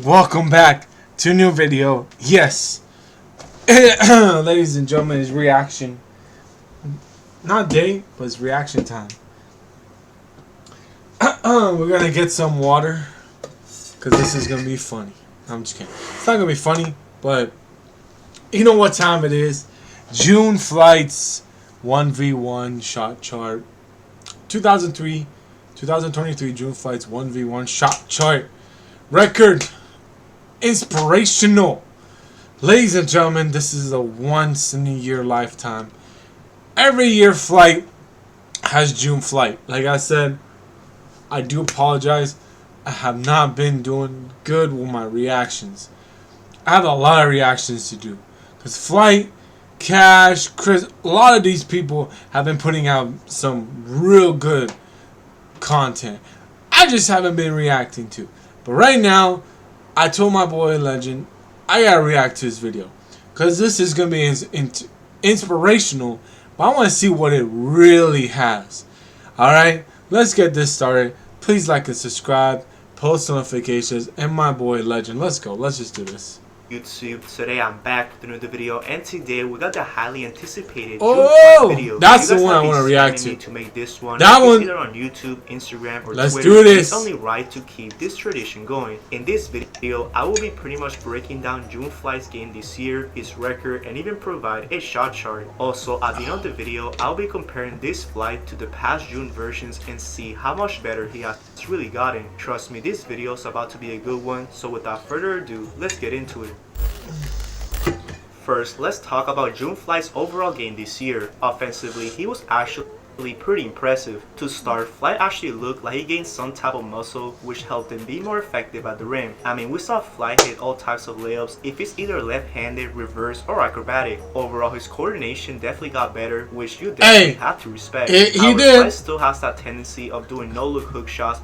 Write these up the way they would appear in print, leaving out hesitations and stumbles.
Welcome back to a new video. Yes, ladies and gentlemen, it's reaction. Not date, but it's reaction time. We're gonna get some water because this is gonna be funny. I'm just kidding. It's not gonna be funny, but you know what time it is. June flights 1v1 shot chart. 2023 June flights 1v1 shot chart. Record. Inspirational. Ladies and gentlemen, this is a once in a year lifetime. Every year flight has June flight. Like I said, I do apologize. I have not been doing good with my reactions. I have a lot of reactions to do. Because Flight, Cash, Chris, a lot of these people have been putting out some real good content. I just haven't been reacting to. But right now, I told my boy Legend, I gotta react to his video. Because this is going to be inspirational. But I want to see what it really has. Alright, let's get this started. Please like and subscribe. Post notifications. And my boy Legend. Let's go. Let's just do this. YouTube. Today I'm back with another video, and today we got the highly anticipated video. That's the one I want to react to make this one. That one either on YouTube, Instagram, or let's Twitter. Do this. It's only right to keep this tradition going. In this video, I will be pretty much breaking down June Flight's game this year, his record, and even provide a shot chart. Also, at the end of the video, I'll be comparing this flight to the past June versions and see how much better he has really gotten. Trust me, this video is about to be a good one. So without further ado, let's get into it. First, let's talk about June Flight's overall game this year. Offensively, he was actually pretty impressive. To start, Flight actually looked like he gained some type of muscle, which helped him be more effective at the rim. I mean, we saw Flight hit all types of layups, if it's either left-handed, reverse, or acrobatic. Overall, his coordination definitely got better, which you definitely have to respect. He did. Flight still has that tendency of doing no-look hook shots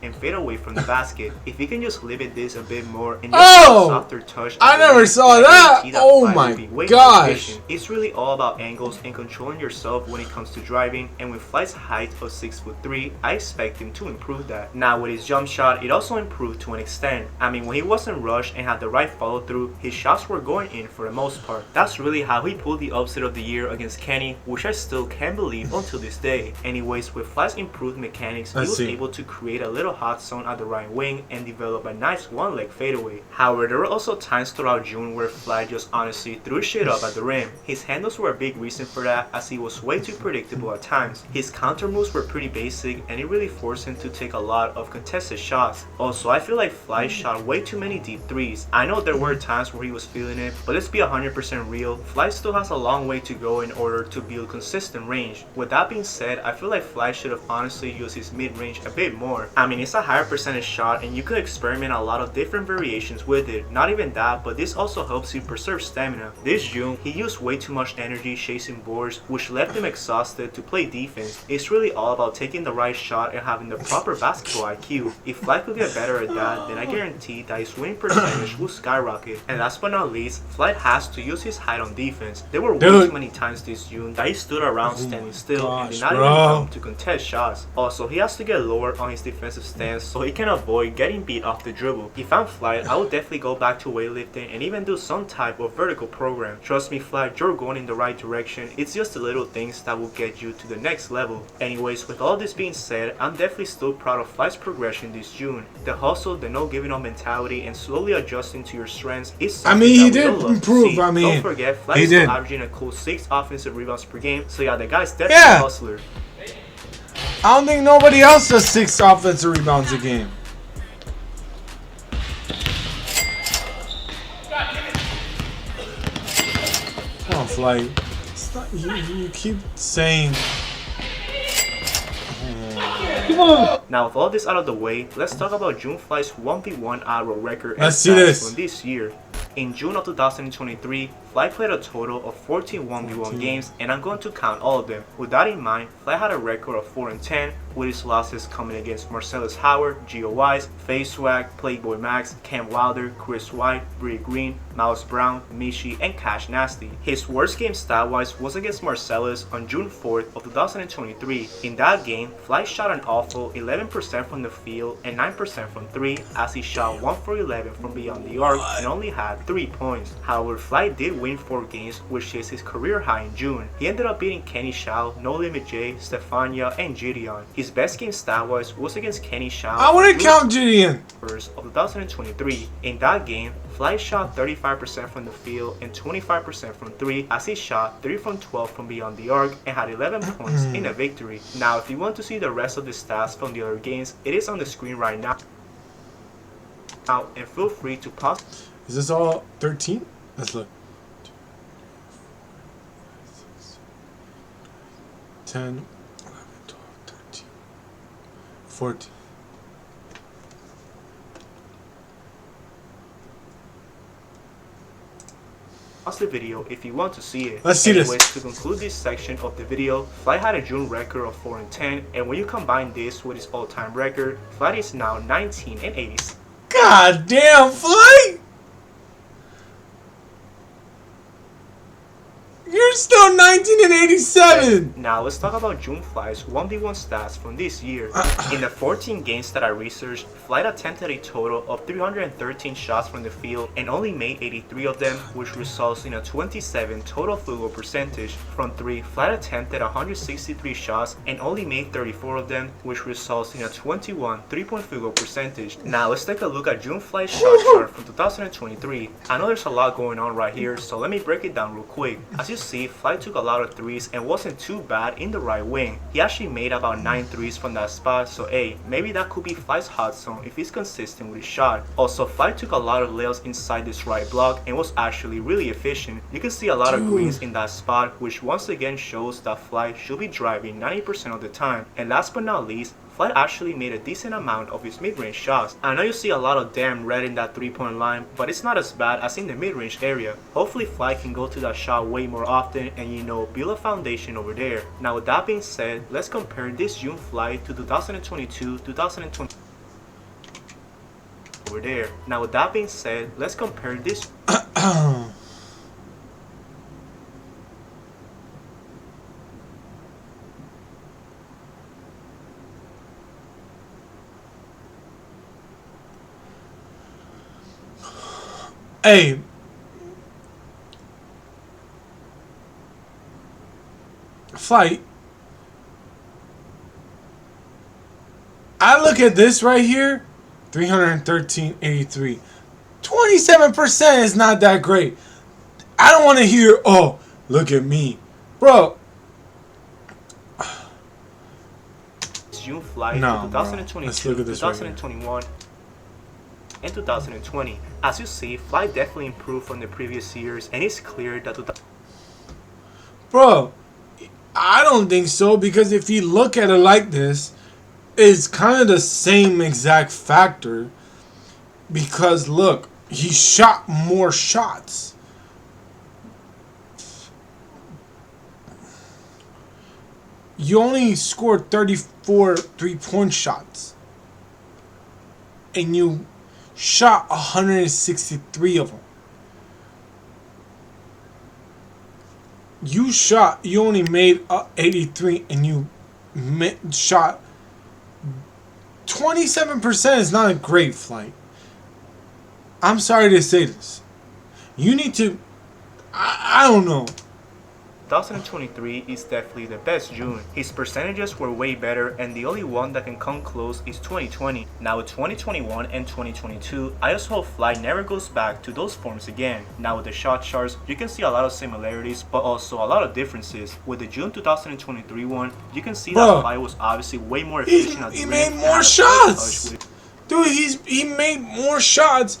and fade away from the basket. If you can just limit this a bit more and just a softer touch, I never saw that. Oh my gosh. It's really all about angles and controlling yourself when it comes to driving, and with Flight's height of 6'3", I expect him to improve that. Now with his jump shot, it also improved to an extent. I mean, when he wasn't rushed and had the right follow through, his shots were going in for the most part. That's really how he pulled the upset of the year against Kenny, which I still can't believe until this day. Anyways, with Flight's improved mechanics, he was able to create a little hot zone at the right wing and develop a nice one-leg fadeaway. However, there were also times throughout June where Flight just honestly threw shit up at the rim. His handles were a big reason for that, as he was way too predictable at times. His counter moves were pretty basic, and it really forced him to take a lot of contested shots. Also, I feel like Flight shot way too many deep threes. I know there were times where he was feeling it, but let's be 100% real, Flight still has a long way to go in order to build consistent range. With that being said, I feel like Flight should have honestly used his mid-range a bit more. I mean, it's a higher percentage shot and you could experiment a lot of different variations with it. Not even that, but this also helps you preserve stamina. This June, he used way too much energy chasing boards, which left him exhausted to play defense. It's really all about taking the right shot and having the proper basketball IQ. If Flight could get better at that, then I guarantee that his winning percentage will skyrocket. And last but not least, Flight has to use his height on defense. There were way too many times this June that he stood around standing still and did not even come to contest shots. Also, he has to get lower on his defensive stance so he can avoid getting beat off the dribble. If I'm Flight, I would definitely go back to weightlifting and even do some type of vertical program. Trust me, Flight, you're going in the right direction. It's just the little things that will get you to the next level. Anyways, with all this being said, I'm definitely still proud of Flight's progression this June. The hustle, the no giving up mentality, and slowly adjusting to your strengths is something he did improve. Don't forget, Flight is still averaging a cool 6 offensive rebounds per game. So yeah, the guy's definitely a hustler. I don't think nobody else does 6 offensive rebounds a game. Come on, Flight. It's not, you keep saying. Come on. Now with all this out of the way, let's talk about June Flight's 1v1 arrow record and let's see this from this year. In June of 2023, Flight Fly played a total of 14 1v1 games, and I'm going to count all of them. With that in mind, Fly had a record of 4-10, with his losses coming against Marcellus Howard, Gio Wise, Face Swag, Playboy Max, Cam Wilder, Chris White, Bree Green, Mouse Brown, Mishi, and Cash Nasty. His worst game stat-wise was against Marcellus on June 4th of 2023. In that game, Fly shot an awful 11% from the field and 9% from 3, as he shot 1 for 11 from beyond the arc and only had 3 points. However, Fly did win 4 games, which is his career high in June. He ended up beating Kenny Shao, No Limit J, Stefania, and Gideon. His best game stat-wise was against Kenny Shao. I wouldn't count Gideon. Of 2023. In that game, Fly shot 35% from the field and 25% from 3, as he shot 3 from 12 from beyond the arc and had 11 points in a victory. Now, if you want to see the rest of the stats from the other games, it is on the screen right now. And feel free to pause. Is this all 13? Let's look. 10, 11, 12, 13, 14. Pause the video if you want to see it. Let's see Anyways, this. To conclude this section of the video, Fly had a June record of 4-10, and when you combine this with his all-time record, Fly is now 19-86. God damn, Fly! You're still 19-87. Now let's talk about June Fly's 1v1 stats from this year. In the 14 games that I researched, Fly attempted a total of 313 shots from the field and only made 83 of them, which results in a 27 total field goal percentage. From 3, Fly attempted 163 shots and only made 34 of them, which results in a 21 3-point field goal percentage. Now let's take a look at June Fly's shot chart from 2023. I know there's a lot going on right here, so let me break it down real quick. As you see, Fly took a lot of threes and wasn't too bad in the right wing. He actually made about 9 threes from that spot, so hey, maybe that could be Fly's hot zone if he's consistent with his shot. Also, Fly took a lot of layups inside this right block and was actually really efficient. You can see a lot of greens in that spot, which once again shows that Fly should be driving 90% of the time. And last but not least, Fly actually made a decent amount of his mid-range shots. I know you see a lot of damn red in that 3-point line, but it's not as bad as in the mid-range area. Hopefully Fly can go to that shot way more often and build a foundation over there. Now with that being said, let's compare this June Fly to 2022-2020 over there. Now with that being said, let's compare this Hey, Fly, I look at this right here, 313.83. 27% is not that great. I don't want to hear, oh, look at me. Bro. June Fly No, to 2022, 2021, and 2020. As you see, Fly definitely improved from the previous years, and it's clear that Bro, I don't think so, because if you look at it like this, it's kind of the same exact factor. Because look, he shot more shots. You only scored 34 3-point shots. And you shot 163 of them. You only made 83 and you shot 27% is not a great flight. I'm sorry to say this. You need to, I don't know. 2023 is definitely the best June. His percentages were way better, and the only one that can come close is 2020. Now with 2021 and 2022, I just hope Fly never goes back to those forms again. Now with the shot charts, you can see a lot of similarities, but also a lot of differences. With the June 2023 one, you can see that Fly was obviously way more efficient at the rim. He made more shots! Dude, he made more shots.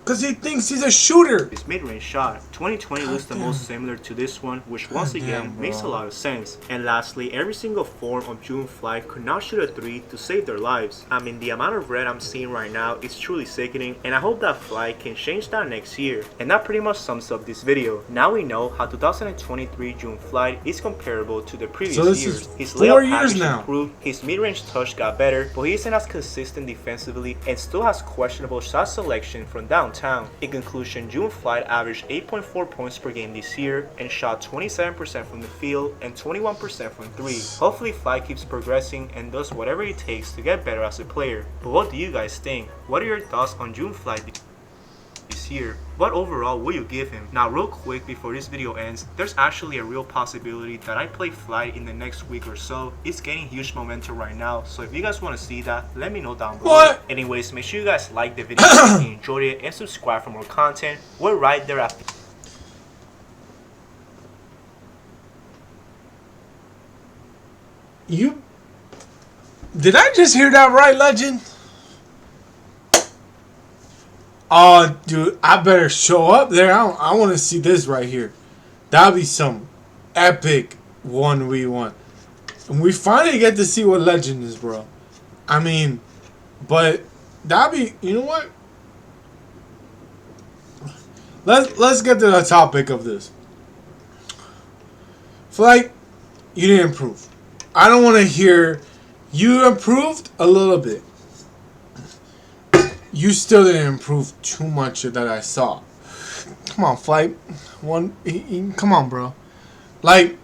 Because he thinks he's a shooter. His mid-range shot. 2020 looks the most similar to this one, which once again makes a lot of sense. And lastly, every single form of June flight could not shoot a 3 to save their lives. I mean, the amount of red I'm seeing right now is truly sickening, and I hope that flight can change that next year. And that pretty much sums up this video. Now we know how 2023 June flight is comparable to the previous years. His layup package improved, his mid-range touch got better, but he isn't as consistent defensively and still has questionable shot selection from downtown. In conclusion, June flight averaged 8.4 points per game this year and shot 27% from the field and 21% from 3. Hopefully Flight keeps progressing and does whatever it takes to get better as a player. But what do you guys think? What are your thoughts on June flight this year? What overall will you give him? Now real quick before this video ends, there's actually a real possibility that I play Flight in the next week or so. It's gaining huge momentum right now, so if you guys want to see that, let me know down below. What? Anyways, make sure you guys like the video if you enjoyed it and subscribe for more content. We're right there after. Did I just hear that right, Legend? Oh, dude, I better show up there. I want to see this right here. That'll be some epic 1v1. And we finally get to see what Legend is, bro. I mean, but that'll be, you know what? Let's get to the topic of this. Flight, you didn't improve. I don't want to hear you improved a little bit. You still didn't improve too much that I saw. Come on, Flight. Come on, bro. Like,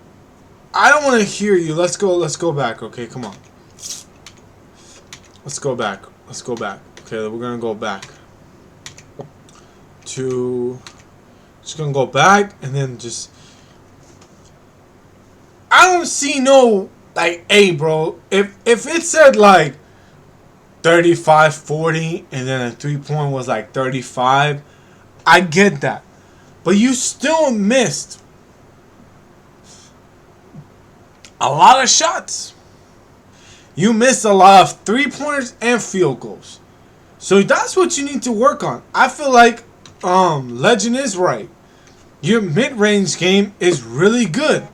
I don't want to hear you. Let's go back, okay? Come on. Let's go back. Okay, we're going to go back. Just going to go back and then just... I don't see no... Like, hey, bro. If it said, like, 35, 40, and then a 3-point was like 35, I get that. But you still missed a lot of shots. You missed a lot of 3-pointers and field goals. So that's what you need to work on. I feel like Legend is right. Your mid-range game is really good.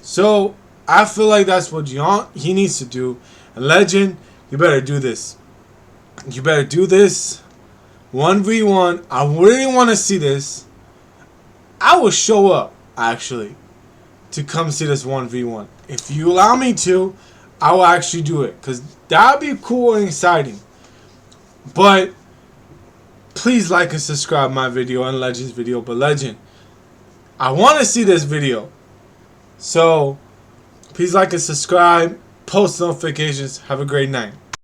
So I feel like that's what he needs to do. And Legend, you better do this. You better do this. 1v1. I really want to see this. I will show up, actually, to come see this 1v1. If you allow me to, I will actually do it. Because that would be cool and exciting. But please like and subscribe my video and Legend's video. But Legend, I want to see this video. So please like and subscribe. Post notifications. Have a great night.